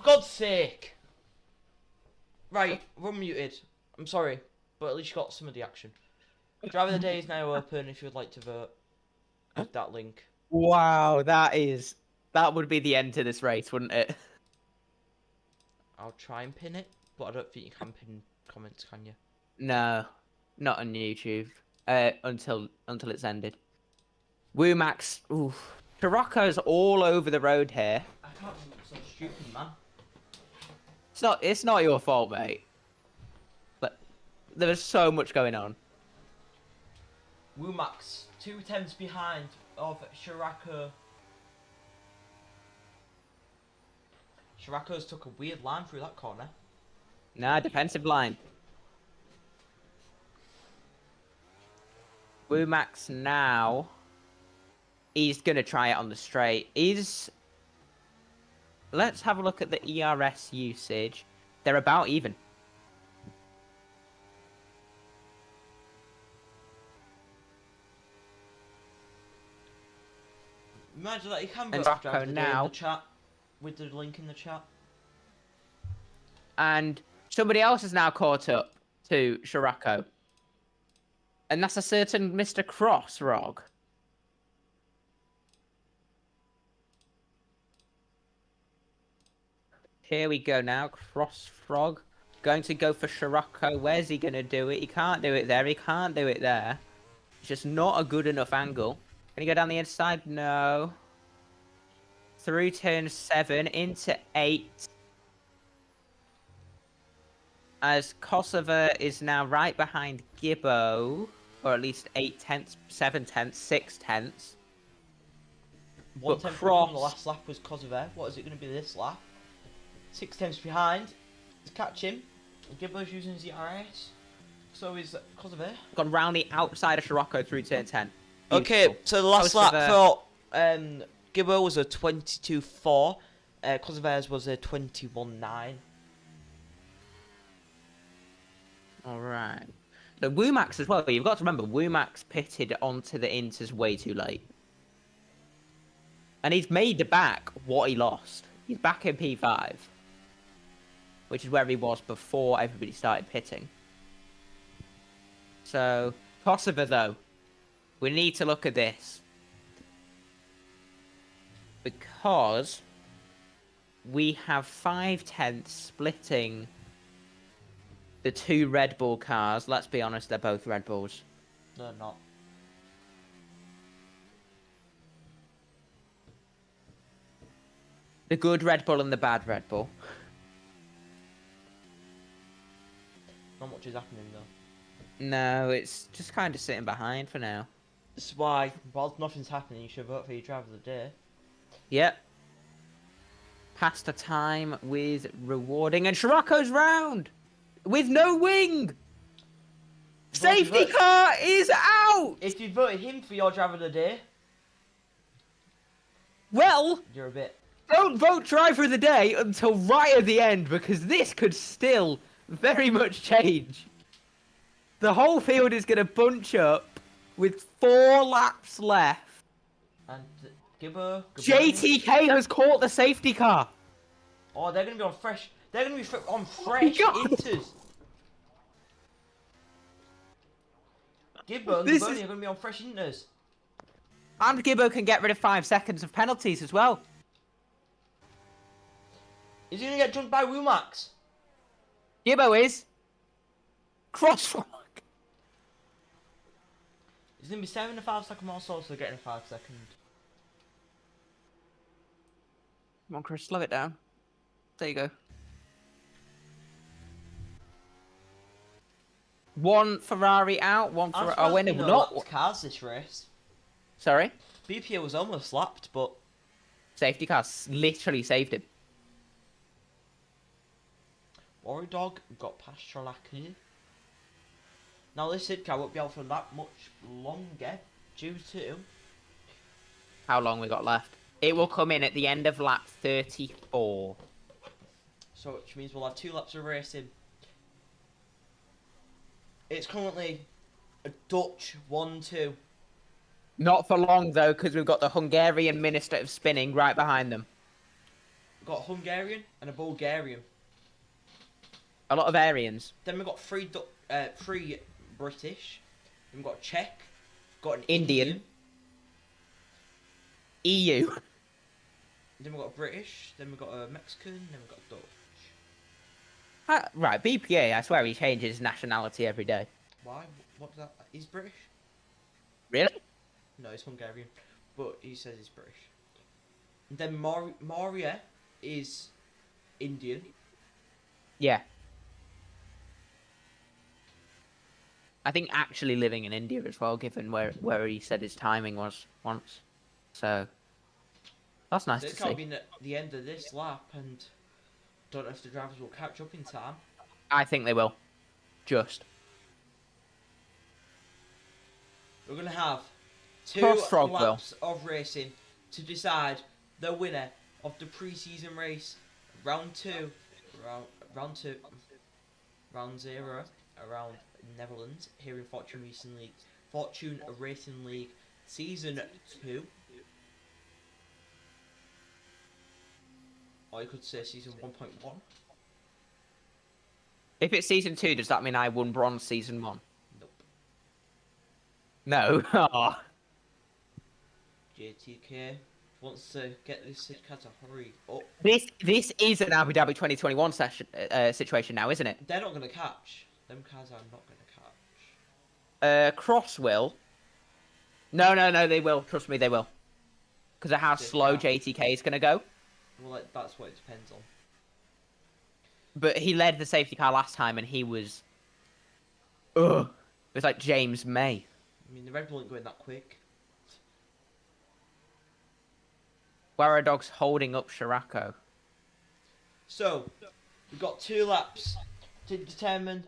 For God's sake! Right, we're muted. I'm sorry, but at least you got some of the action. Driver of the Day is now open if you would like to vote with that link. Wow, that would be the end to this race, wouldn't it? I'll try and pin it, but I don't think you can pin comments, can you? No, not on YouTube. Until it's ended. Woomax, ooh, Scirocco's all over the road here. I can't believe it's so stupid, man. It's not your fault, mate. But there was so much going on. Woomax, 2 tenths behind of Scirocco. Scirocco's took a weird line through that corner. Nah, defensive line. Woomax now. He's gonna try it on the straight. Let's have a look at the ERS usage. They're about even. Imagine that you can And vote for Rocco Driver of the Day now. in the chat with the link in the chat. And somebody else is now caught up to Scirocco. And that's a certain Mr. Crossrog. Here we go now. Crossfrog. Going to go for Scirocco. Where's he going to do it? He can't do it there. He can't do it there. It's just not a good enough angle. Can he go down the inside? No. Through turn 7 into 8. As Kosovo is now right behind Gibbo. Or at least 8 tenths, 7 tenths, 6 tenths. 1 But tenth Cross- on the last lap was Kosovo. What is it going to be this lap? 6 tenths behind. To catch him. Gibbo's using his ERS. So is Kosovo. Gone round the outside of Scirocco through turn 10. Okay, Beautiful. so the last lap Kosovo- for Gibbo was a 22.4. Kosovo's was a 21.9. Alright. So Woomax as well, you've got to remember, Woomax pitted onto the Inters way too late. And he's made back what he lost. He's back in P5. Which is where he was before everybody started pitting. So, Kosovo though, we need to look at this. Because we have 5 tenths splitting the 2 Red Bull cars. Let's be honest, they're both Red Bulls. No, not. The good Red Bull and the bad Red Bull. Not much is happening though. No, it's just kind of sitting behind for now. This is why, while nothing's happening, you should vote for your Driver of the Day. Yep. Past a time with rewarding, and Scirocco's round with no wing. Safety car is out. If you voted him for your Driver of the Day, Well, you're a bit. don't vote driver of the day until right at the end, because this could still very much change. The whole field is going to bunch up with 4 laps left. And Gibbo. JTK has caught the safety car. Oh, they're gonna be on fresh. They're gonna be on fresh God. inters. Gibbo and This Giboni is- are gonna be on fresh inters. And Gibbo can get rid of 5 seconds of penalties as well. Is he gonna get jumped by Woomax? Gibbo is. Crosswalk. He's gonna be 7.5 seconds more, so getting a 5 second. Come on, Chris, slow it down. There you go. 1 Ferrari out, 1 Ferrari. Oh, wait, no, not. Cars this race. Sorry? BPA was almost lapped, but Safety car literally saved him. Warrior Dog got past Shalaki. Now this Sid car won't be out for that much longer due to How long we got left? It will come in at the end of lap 34. so which means we'll have 2 laps of racing. It's currently a Dutch 1-2. Not for long, though, because we've got the Hungarian Minister of Spinning right behind them. got Hungarian and a Bulgarian. A lot of Aryans. Then we got three British. Then we got Czech. Got an Indian. EU. Then we got a British. Then we got a Mexican. Then we got a Dutch. Right, BPA. I swear he changes nationality every day. Why? What's that? He's British? Really? No, he's Hungarian, but he says he's British. And then Maria is Indian. Yeah. I think actually living in India as well, given where he said his timing was once. So that's nice This to can't see. be the end of this lap, and don't know if the drivers will catch up in time. I think they will. Just. We're gonna have 2 Frog will. laps of racing to decide the winner of the pre-season race. Round 2, round 0, around Netherlands here in Fortune Racing League Season 2. Or you could say Season 1.1. If it's season 2, does that mean I won bronze season 1? Nope. No. Aw. JTK wants to get this car to hurry up. This is an Abu Dhabi 2021 situation now, isn't it? They're not going to catch. Them cars are not going to catch. Cross will. No, they will. Trust me, they will. Because of how They slow can't. JTK is going to go. Well, that's what it depends on. But he led the safety car last time and he was... Ugh. It was like James May. I mean, the Red Bull ain't going that quick. Waradog's holding up Scirocco. So, we've got 2 laps to determine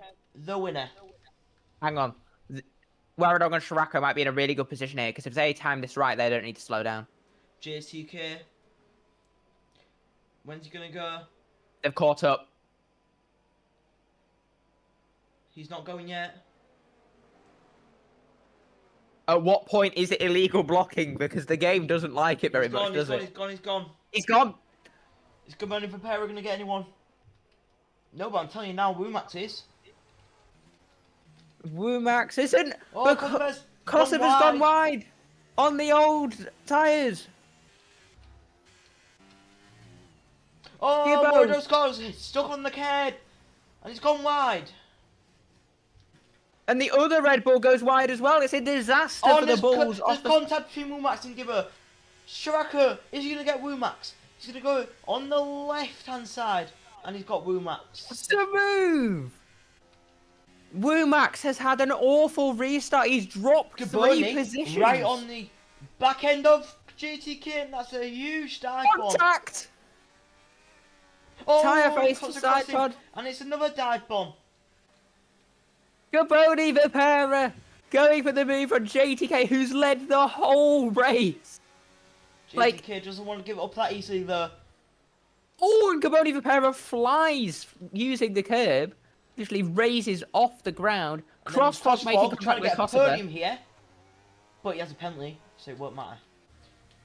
the winner. Hang on. Waradog and Scirocco might be in a really good position here, because if they time this right, they don't need to slow down. JTK. When's he going to go? They've caught up. He's not going yet. At what point is it illegal blocking? Because the game doesn't like it very much, does it? He's gone. He's gone! Is Gaboni Prepare going to get anyone? No, but I'm telling you now, Wumax is. Wumax isn't! Oh, But Kosovo's Kosovo's gone wide! On the old tyres! Oh, Gibbo. Modo's got stuck on the curb. And he's gone wide. And the other Red Bull goes wide as well. It's a disaster for the there's Bulls. there's contact between Wumax and Gibbo. Scirocco, is he going to get Wumax? He's going to go on the left-hand side. And he's got Wumax. What's the move? Wumax has had an awful restart. He's dropped 3 Gaboni, positions. right on the back end of GTK. And that's a huge dive bomb. Contact! Oh, Tyre face to cuts side across him, pod. And it's another dive bomb. Gaboni Vipera going for the move on JTK, who's led the whole race. GTK doesn't want to give it up that easily though. Oh, and Gaboni Vipera flies using the curb, literally raises off the ground. And then Crossfog making trying contact to with get a Kosovo. podium here. But he has a penalty, so it won't matter.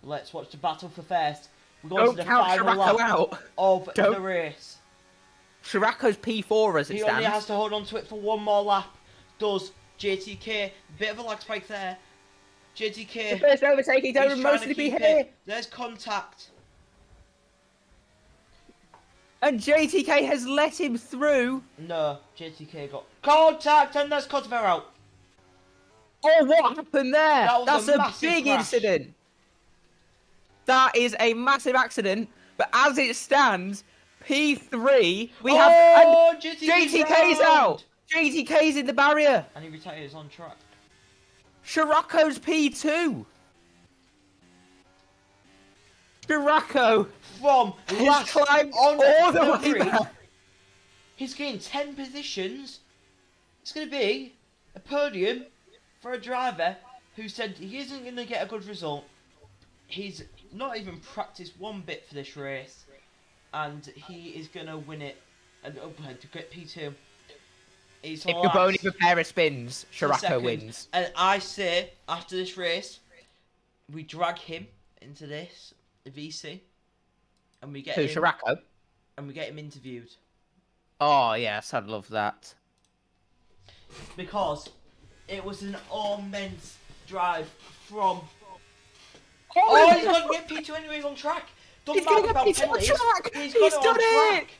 Let's watch the battle for first. We're going Don't to the count final Scirocco lap out. of Don't. the race. Scirocco's P4 as it He stands. only has to hold on to it for one more lap. Does JTK. Bit of a lag spike there. The JTK. first overtaking He's don't trying mostly to be keep here. it. There's contact. And JTK has let him through. No, JTK got contact and there's Kosovo out. Oh, what happened there? That was That's a a massive big crash. incident. That is a massive accident. But as it stands, P3, we have... Oh, And JTK's JTK's round. out. JTK's in the barrier. And he retires on track. Scirocco's P2. Scirocco From has last climbed on all the the way grid, back. he's gained 10 positions. It's going to be a podium for a driver who said he isn't going to get a good result. He's not even practiced one bit for this race, and he is going to win it and to get P2. He's If last Gaboni Vipera spins, to Scirocco second. wins. And I say, after this race, we drag him into this VC. and we get Who, him Shirako? interviewed Oh, yes, I'd love that. because it was an immense drive from. Oh, Oh, he's gonna get P2 anyway. He's on track. Doesn't He's gonna matter get about P2 on penalties. track. He's He's got done it on it. track.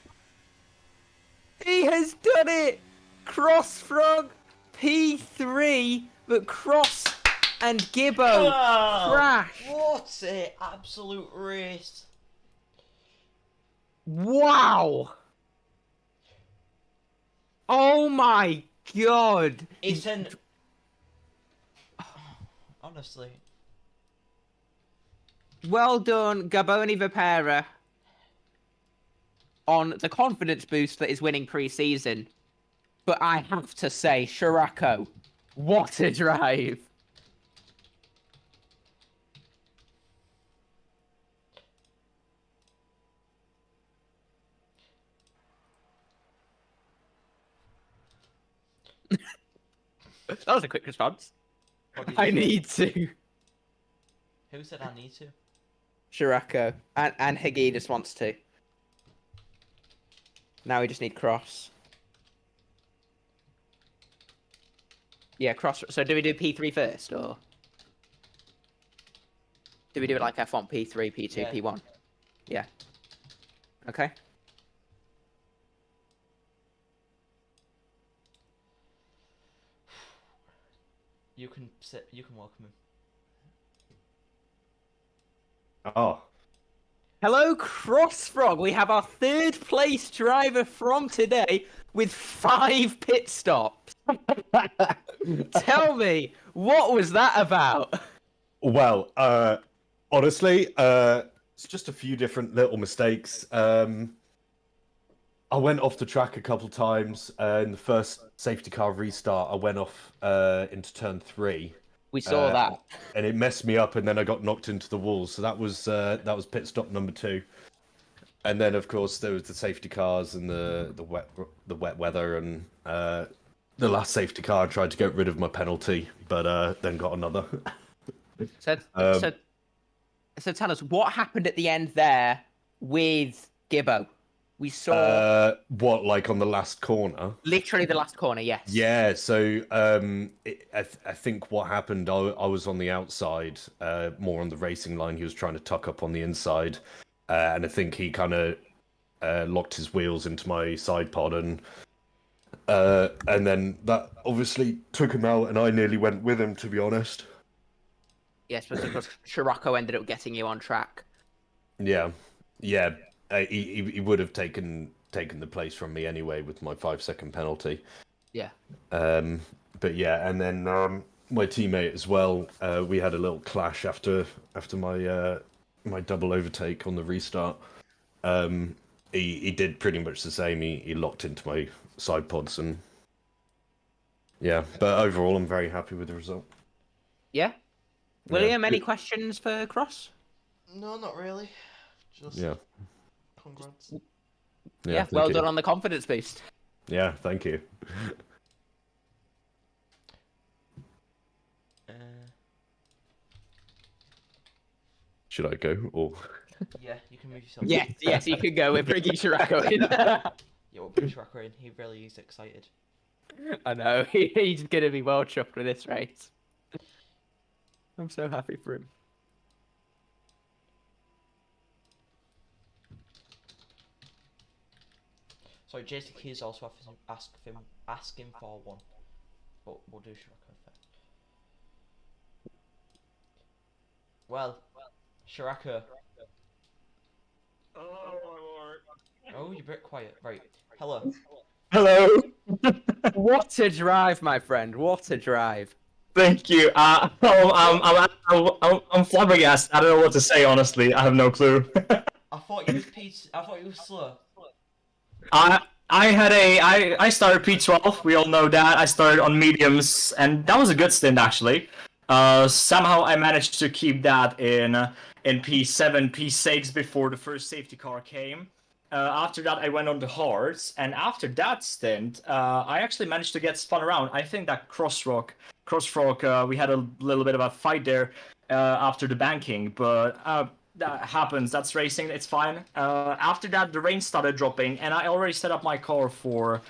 He has done it! Crossfrog P3, but Cross and Gibbo Oh, crash. what a absolute race! Wow! Oh my god! It's an honestly. Well done, Gaboni Vipera, on the confidence boost that is winning pre-season. But I have to say, Shirako, what a drive! That was a quick response. What did I you say? need to. Who said I need to? Shirako. And Higi just wants to. Now we just need Cross. Yeah, Cross. So do we do P3 first, or do we do it like F1, P3, P2, Yeah. P1? Yeah. Okay. You can sit. You can welcome him. Oh, Hello, Crossfrog. We have our third place driver from today with 5 pit stops. Tell me, what was that about? well, honestly, it's just a few different little mistakes. I went off the track a couple times. In the first safety car restart, I went off into turn 3. We saw that. And it messed me up, and then I got knocked into the wall. So that was pit stop number 2. And then, of course, there was the safety cars and the wet weather, and the last safety car I tried to get rid of my penalty, but then got another. So tell us, what happened at the end there with Gibbo? We saw What, like on the last corner? literally the last corner, yes. Yeah, so I think what happened, I was on the outside, more on the racing line. He was trying to tuck up on the inside, and I think he kind of locked his wheels into my side pod, and then that obviously took him out, and I nearly went with him, to be honest. Yes, but of course, Shirako ended up getting you on track. Yeah, he would have taken the place from me anyway with my 5-second penalty. Yeah. But yeah, and then my teammate as well. We had a little clash after my double overtake on the restart. He did pretty much the same. He locked into my side pods, and yeah. But overall, I'm very happy with the result. Yeah? William, any questions for Cross? No, not really. Just Yeah. congrats. Yeah, thank well you. done on the confidence boost. Yeah, thank you. Should I go or? Yeah, you can move yourself. Yes, you can go with bringing Shirako in. Yeah, we'll put Shirako in. He really is excited. I know, he's going to be well chuffed with this race. I'm so happy for him. Sorry, Jason Keys also asking for one, but we'll do Shirako first. Well, Shirako. Oh, you're a bit quiet. Right. Hello. Hello. What a drive, my friend. What a drive. Thank you. I'm flabbergasted. I don't know what to say. Honestly, I have no clue. I thought you was I thought you was slow. I started P12. We all know that. I started on mediums, and that was a good stint actually. Somehow I managed to keep that in P7, P6 before the first safety car came. After that, I went on the hards, and after that stint, I actually managed to get spun around. I think that Crossfrog, we had a little bit of a fight there after the banking, but that happens. That's racing. It's fine. After that, the rain started dropping, and I already set up my car for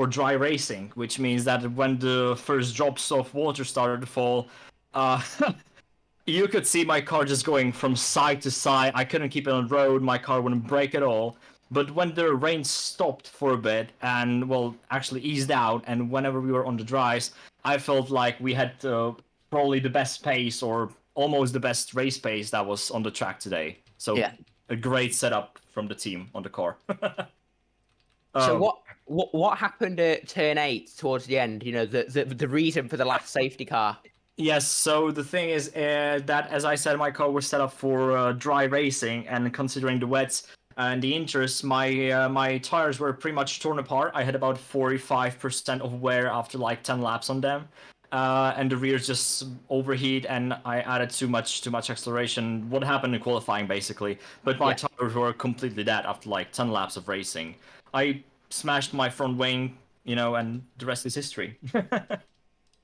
dry racing, which means that when the first drops of water started to fall, uh, you could see my car just going from side to side. I couldn't keep it on the road. My car wouldn't brake at all. But when the rain stopped for a bit and, well, actually eased out, and whenever we were on the dries, I felt like we had probably the best pace or almost the best race pace that was on the track today. So Yeah. a great setup from the team on the car. So Um, what happened at turn 8 towards the end? You know, the reason for the last safety car. Yes, so the thing is that, as I said, my car was set up for dry racing, and considering the wets and the interest, my tires were pretty much torn apart. I had about 45% of wear after like 10 laps on them, and the rears just overheat, and I added too much acceleration. What happened in qualifying, basically? But my Yeah. tires were completely dead after like 10 laps of racing. I smashed my front wing, and the rest is history.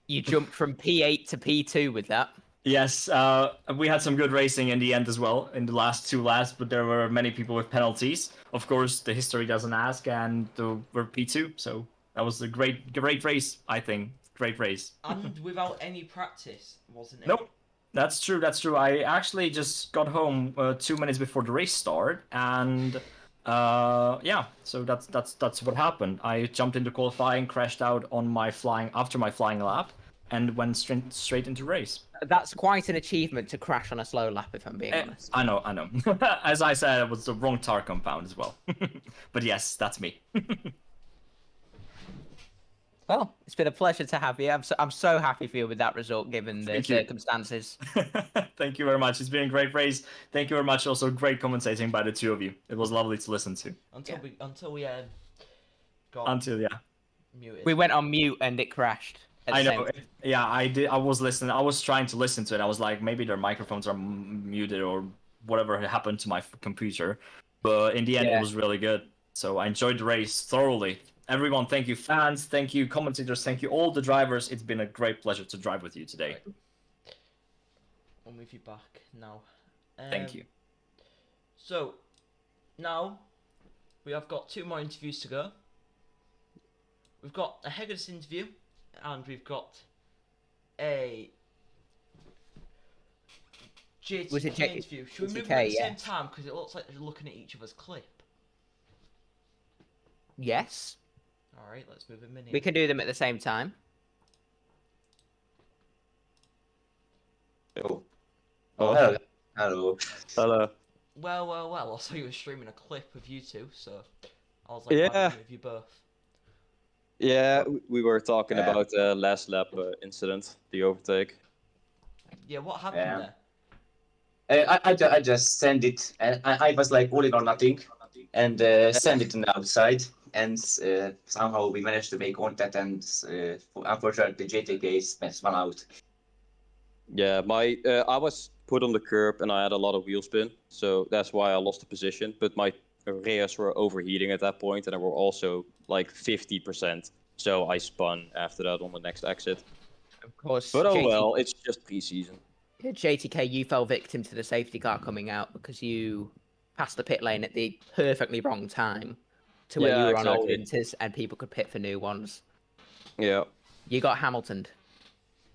You jumped from P8 to P2 with that. Yes, we had some good racing in the end as well in the last 2 laps, but there were many people with penalties. Of course, the history doesn't ask, and we're P2, so that was a great race, I think. Great race. And without any practice, wasn't it? Nope, that's true. I actually just got home 2 minutes before the race started, and yeah, so that's what happened. I jumped into qualifying, crashed out on after my flying lap, and went straight into race. That's quite an achievement to crash on a slow lap, if I'm being honest. I know. As I said, it was the wrong tar compound as well. But yes, that's me. Well, it's been a pleasure to have you. I'm so happy for you with that result, given the Thank you. circumstances. Thank you very much. It's been a great race. Thank you very much. Also, great commentating by the two of you. It was lovely to listen to. Until we got Until muted. We went on mute and it crashed. I know. Yeah, I did. I was listening. I was trying to listen to it. I was like, maybe their microphones are muted or whatever happened to my computer. But in the end, Yeah. it was really good. So I enjoyed the race thoroughly. Everyone, thank you, fans. Thank you, commentators. Thank you, all the drivers. It's been a great pleasure to drive with you today. I'll move you back now. Thank you. So, now we have got 2 more interviews to go. We've got a Hegedus interview, and we've got a Was it JTK J- interview. Should we move JTK, them at the yeah. same time? Because it looks like they're looking at each other's clip. Yes, Alright, let's move them in here. we can do them at the same time. Oh, hello. Hello. Hello. Well, I saw you were streaming a clip of you two, so I was like, why Yeah. don't we move you both? Yeah, we were talking Yeah. about the last lap incident, the overtake. Yeah, what happened Yeah. there? I just sent it. I was like all in or nothing, and sent it on the outside. And somehow we managed to make contact, and unfortunately JTK spun out. Yeah, I was put on the curb and I had a lot of wheel spin, so that's why I lost the position. But my rears were overheating at that point, and they were also like 50%. So I spun after that on the next exit. Of course. But oh well, it's just pre-season. JTK, you fell victim to the safety car coming out because you passed the pit lane at the perfectly wrong time to where Yeah, you were on old exactly. winters and people could pit for new ones. Yeah. You got Hamiltoned.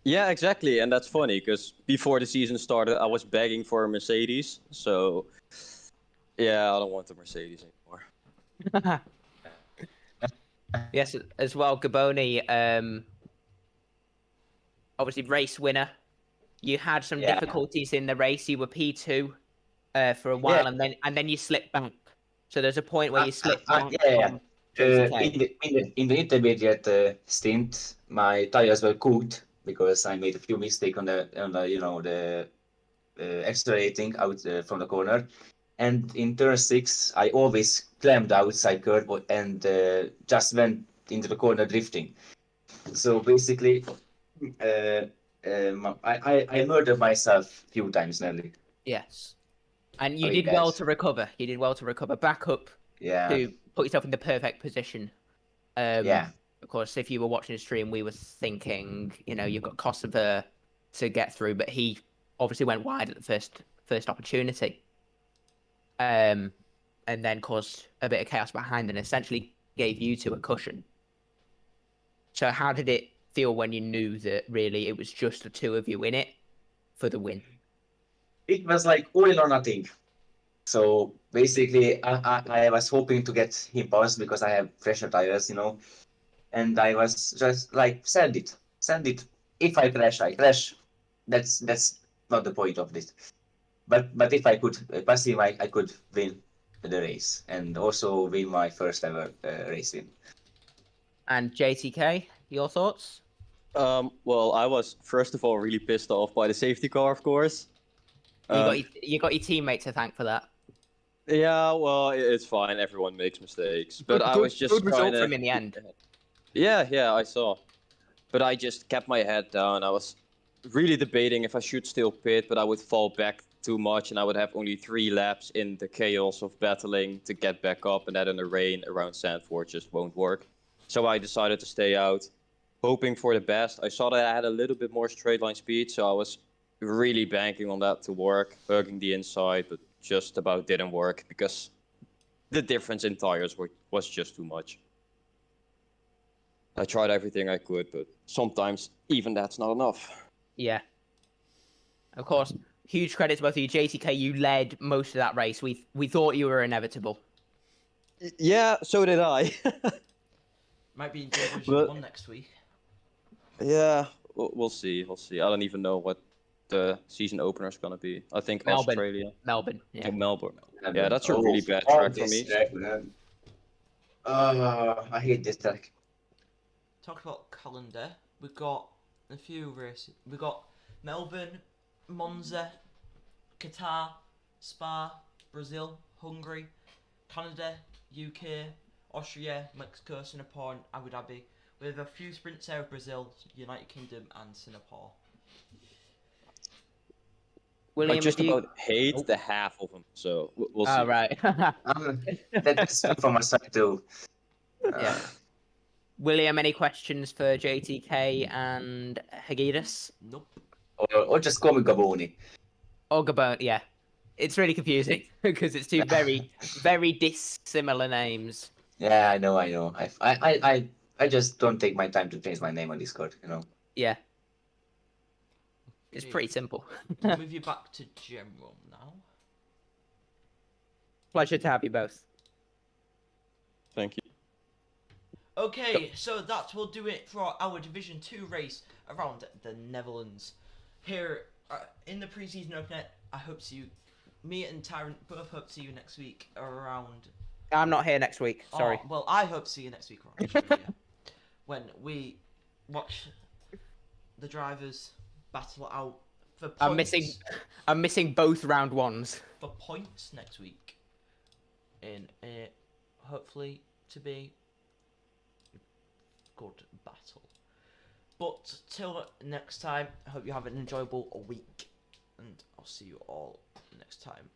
Yeah, exactly, and that's funny because before the season started, I was begging for a Mercedes. So, yeah, I don't want the Mercedes anymore. Yes, as well, Gaboni, obviously race winner. You had some Yeah. difficulties in the race. You were P2 for a while, Yeah. and then you slipped back. So there's a point where you slipped back. Yeah. from JTK. In the intermediate stint, my tires were cooked because I made a few mistakes on the accelerating out from the corner. And in turn 6, I always clammed outside curve and just went into the corner drifting. So basically, I murdered myself a few times nearly. Yes. And you Sorry, did well guys. to recover. You did well to recover back up Yeah. to put yourself in the perfect position. Yeah. Of course, if you were watching the stream, we were thinking, you've got Kosovo to get through, but he obviously went wide at the first opportunity. And then caused a bit of chaos behind and essentially gave you two a cushion. So how did it feel when you knew that really it was just the two of you in it for the win? It was like all or nothing. So basically, I was hoping to get him paused because I have fresher tires, and I was just like, send it. If I crash, I crash. That's not the point of this. But if I could pass him, I could win the race and also win my first ever race win. And JTK, your thoughts? Well, I was first of all really pissed off by the safety car, of course. You got your teammate to thank for that. Yeah, well, it's fine. Everyone makes mistakes, but I Good- was just good result trying for to. him in the end. Yeah, I saw. But I just kept my head down. I was really debating if I should still pit, but I would fall back too much, and I would have only 3 laps in the chaos of battling to get back up, and that in the rain around Sandford just won't work. So I decided to stay out, hoping for the best. I saw that I had a little bit more straight line speed, so I was really banking on that to work, hugging the inside, but just about didn't work because the difference in tires was just too much. I tried everything I could, but sometimes even that's not enough. Yeah. Of course, huge credit to both of you. JTK, you led most of that race. We thought you were inevitable. Yeah, so did I. Might be in Division But- 1 next week. Yeah, we'll see. We'll see. I don't even know what the season opener is gonna be. I think Melbourne. Australia. Melbourne. Yeah. Oh, Melbourne. Yeah, that's a really bad track for me. I hate this track. Talk about calendar. We've got a few races. We've got Melbourne, Monza, Qatar, Spa, Brazil, Hungary, Canada, UK, Austria, Mexico, Singapore, and Abu Dhabi. With a few sprints out of Brazil, United Kingdom, and Singapore. William, I just have you... about hate Oh. the half of them, so we'll see. Oh, right. That's from my side too. Yeah. William, any questions for JTK and Hagidis? Nope. Or just call me Gaboni. Or Gabon, yeah. It's really confusing because it's two very, very dissimilar names. Yeah, I know. I just don't take my time to change my name on Discord. Yeah. It's Okay, pretty simple. I'll move you back to general now. Pleasure to have you both. Thank you. Okay, so that will do it for our Division 2 race around the Netherlands. Here in the pre-season opener, I hope to see you. Me and Tyrant both hope to see you next week around. I'm not here next week. Sorry. Oh, well, I hope to see you next week around Australia, when we watch the drivers battle it out for points. I'm missing both round ones. For points next week. In a hopefully to be good battle. But till next time, I hope you have an enjoyable week, and I'll see you all next time.